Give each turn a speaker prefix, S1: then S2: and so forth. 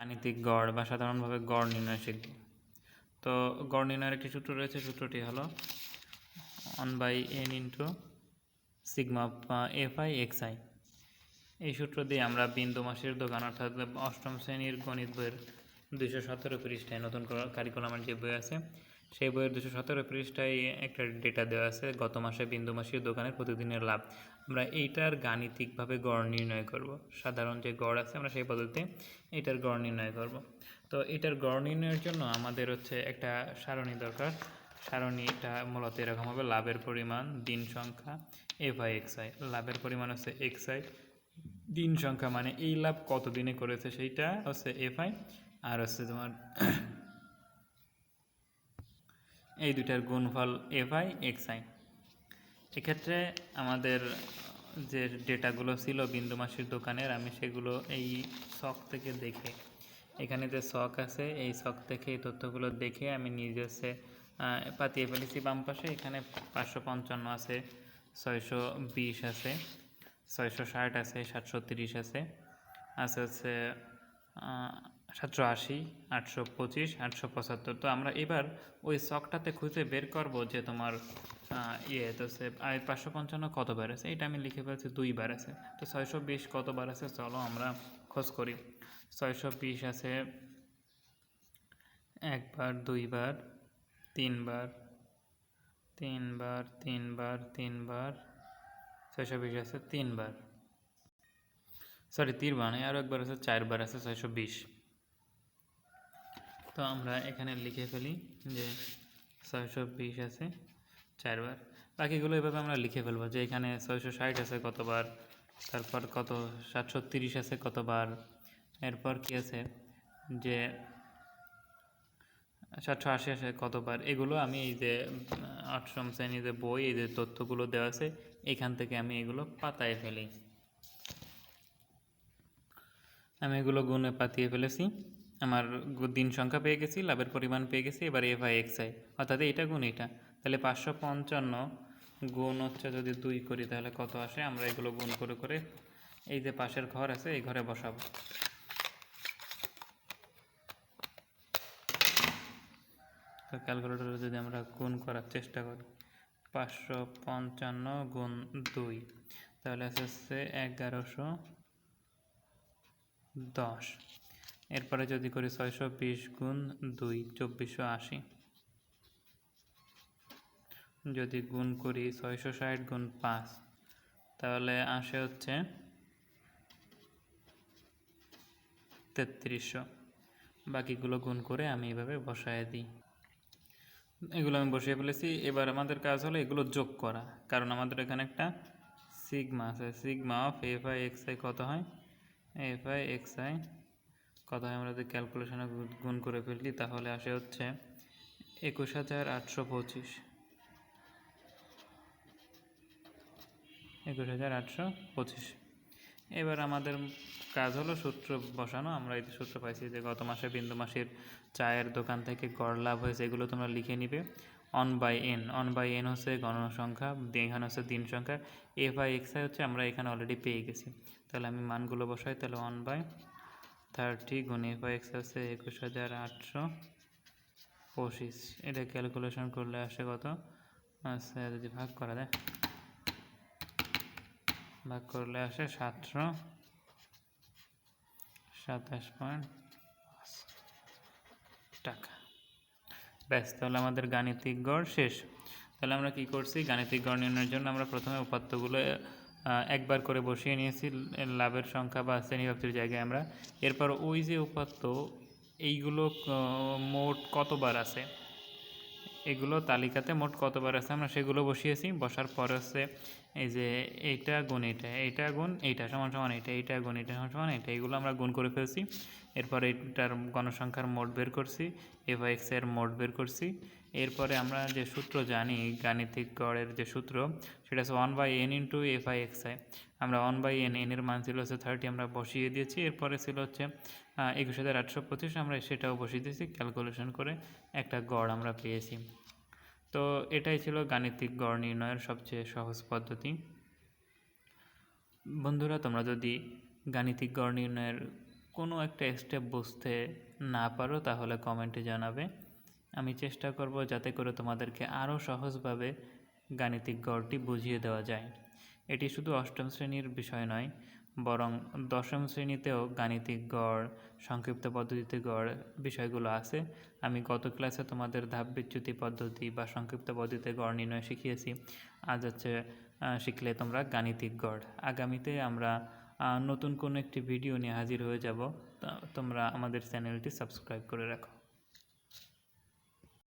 S1: গাণিতিক গড় বা সাধারণভাবে গড় নির্ণয় শিখব। তো গড় নির্ণয়ের একটি সূত্র রয়েছে, সূত্রটি হলো 1/n into sigma fi xi। এই সূত্র দিয়ে আমরা বিন্দু মাসির দোকান অর্থাৎ অষ্টম শ্রেণীর গণিত বইয়ের 217 পৃষ্ঠায় নতুন কারিকুলামের যে বই আছে সেই বইয়ের 217 পৃষ্ঠায় একটা ডেটা দেওয়া আছে গত মাসে বিন্দু মাসির দোকানের প্রতিদিনের লাভ। আমরা এইটার গাণিতিকভাবে গড় নির্ণয় করব। সাধারণ যে গড় আছে আমরা সেই পদ্ধতিতে এইটার গড় নির্ণয় করব। তো এটার গড় নির্ণয়ের জন্য আমাদের হচ্ছে একটা সারণী দরকার। সারণীটা মূলত এরকম হবে: লাভের পরিমাণ, দিন সংখ্যা, fi xi। লাভের পরিমাণ হচ্ছে xi, দিন সংখ্যা মানে এই লাভ কত দিনে করেছে সেইটা হচ্ছে fi, আর হচ্ছে তোমার এই দুইটার গুণফল fi xi। এক্ষেত্রে আমাদের যে ডেটাগুলো ছিল বিন্দু মাসির দোকানের, আমি সেগুলো এই ছক থেকে দেখে, এখানে যে ছক আছে এই ছক থেকে এই তথ্যগুলো দেখে আমি নিজে হচ্ছে পাতিয়ে ফেলেছি। বাম পাশে এখানে 555 আছে, 620 আছে, 660 আছে, 730 আছে, হচ্ছে 780, 825, 875। তো আমরা এবার ওই ছকটাতে খুঁজে বের করব যে তোমার তো সে 555 কতবার আছে, এটা আমি লিখে ফেলছি 2 বার আছে। তো 620 কতবার আছে, চলো আমরা খোঁজ করি। 620 আছে 1 বার, 2 বার, 3 বার, 3 বার, 3 বার, 3 বার। 620 আছে 3 বার, সরি 3 বার নয়, আরও একবার আছে 4 বার আছে 620। তো আমরা এখানে লিখে ফেলি যে 620 আছে 4 বার। বাকিগুলো এভাবে আমরা লিখে ফেলবো যে এখানে 660 আছে কতবার, তারপর কত 730 আছে কতবার, এরপর কি আছে যে 780 আছে কতবার। এগুলো আমি এই যে 8ম শ্রেণীর যে বই, এই যে তথ্যগুলো দেওয়া আছে এখান থেকে আমি এগুলো পাতায় ফেলি। আমি এগুলো গুণে পাতিয়ে ফেলেছি, আমার দিন সংখ্যা পেয়ে গেছি, লাভের পরিমাণ পেয়ে গেছি। এবার fi xi অর্থাৎ এটা গুণ এটা, তাহলে 555 গুণ হচ্ছে যদি 2 করি তাহলে কত আসে, আমরা এগুলো গুণ করে করে এই যে পাশের ঘর আছে এই ঘরে বসাবো। তো ক্যালকুলেটরে যদি আমরা গুণ করার চেষ্টা করি 555 গুণ 2 তাহলে আসছে 1110। এরপরে যদি করি 620 গুণ 2 2480, যদি গুণ করি 660 গুণ 5 তাহলে আসে হচ্ছে 3300। বাকিগুলো গুণ করে আমি এভাবে বসায় দিই। এগুলো আমি বসিয়ে ফেলেছি। এবার আমাদের কাজ হলো এগুলো যোগ করা, কারণ আমাদের এখানে একটা সিগমা আছে। সিগমা অফ fi xi কত হয়, fi xi কত হয় আমরা যদি ক্যালকুলেশনে গুণ করে ফেলি তাহলে আসে হচ্ছে 21825। 21825। এবার আমাদের কাজ হলো সূত্র বসানো। আমরা এই সূত্র পাইছি যে গত মাসে বিন্দু মাসির চায়ের দোকান থেকে গড় লাভ হয়েছে, এগুলো তোমরা লিখে নিবে। 1/n, 1/n হচ্ছে গণসংখ্যা, এখানে হচ্ছে দিন সংখ্যা, fi xi হচ্ছে আমরা এখানে অলরেডি পেয়ে গেছি। তাহলে আমি মানগুলো বসাই, তাহলে 1/30 গুণ fi xi হচ্ছে 21825। এটা ক্যালকুলেশন করলে আসে কত, আচ্ছা যদি ভাগ করা যায়, ভাগ করলে আসে 727.5 টাকা। ব্যাস, তাহলে আমাদের গাণিতিক গড় শেষ। তাহলে আমরা কি করছি, গাণিতিক গড় নির্ণয়ের জন্য আমরা প্রথমে উপাত্তগুলো একবার করে বসিয়ে নিয়েছি লাভের সংখ্যা বা শ্রেণীব্যাপ্তির জায়গায় আমরা। এরপর ওই যে উপাত্ত এইগুলো মোট কতবার আছে, এগুলো তালিকাতে মোট কতবার আছে আমরা সেগুলো বসিয়েছি। বসার পর হচ্ছে এই যে এইটা গুণ এইটা, এইটা গুণ এইটা সমান সমান এইটা, এইটা গুণ এইটা সমান সমান এইটা, এইগুলো আমরা গুণ করে ফেলছি। এরপর এইটার গণসংখ্যার মোট বের করছি, fi xi এর মোট বের করছি। এরপরে আমরা যে সূত্র জানি গাণিতিক গড়ের যে সূত্র, সেটা হচ্ছে 1/n ইন্টু fi xi। আমরা 1/n, n এর মান ছিল হচ্ছে 30, আমরা বসিয়ে দিয়েছি। এরপরে ছিল হচ্ছে 21825, আমরা সেটাও বসিয়ে দিয়েছি। ক্যালকুলেশন করে একটা গড় আমরা পেয়েছি। তো এটাই ছিল গাণিতিক গড় নির্ণয়ের সবচেয়ে সহজ পদ্ধতি। বন্ধুরা, তোমরা যদি গাণিতিক গড় নির্ণয়ের কোনো একটা স্টেপ বুঝতে না পারো তাহলে কমেন্টে জানাবে। আমি চেষ্টা করব যাতে করে তোমাদেরকে আরও সহজভাবে গাণিতিক গড়টি বুঝিয়ে দেওয়া যায়। এটি শুধু অষ্টম শ্রেণীর বিষয় নয়, বরং দশম শ্রেণীতেও গাণিতিক গড়, সংক্ষিপ্ত পদ্ধতিতে গড় বিষয়গুলো আছে। আমি গত ক্লাসে তোমাদের ধাপ বিচ্যুতি পদ্ধতি বা সংক্ষিপ্ত পদ্ধতিতে গড় নির্ণয় শিখিয়েছি। আজ হচ্ছে শিখলে তোমরা গাণিতিক গড়। আগামীতে আমরা নতুন কোনো একটি ভিডিও নিয়ে হাজির হয়ে যাব। তোমরা আমাদের চ্যানেলটি সাবস্ক্রাইব করে রাখো।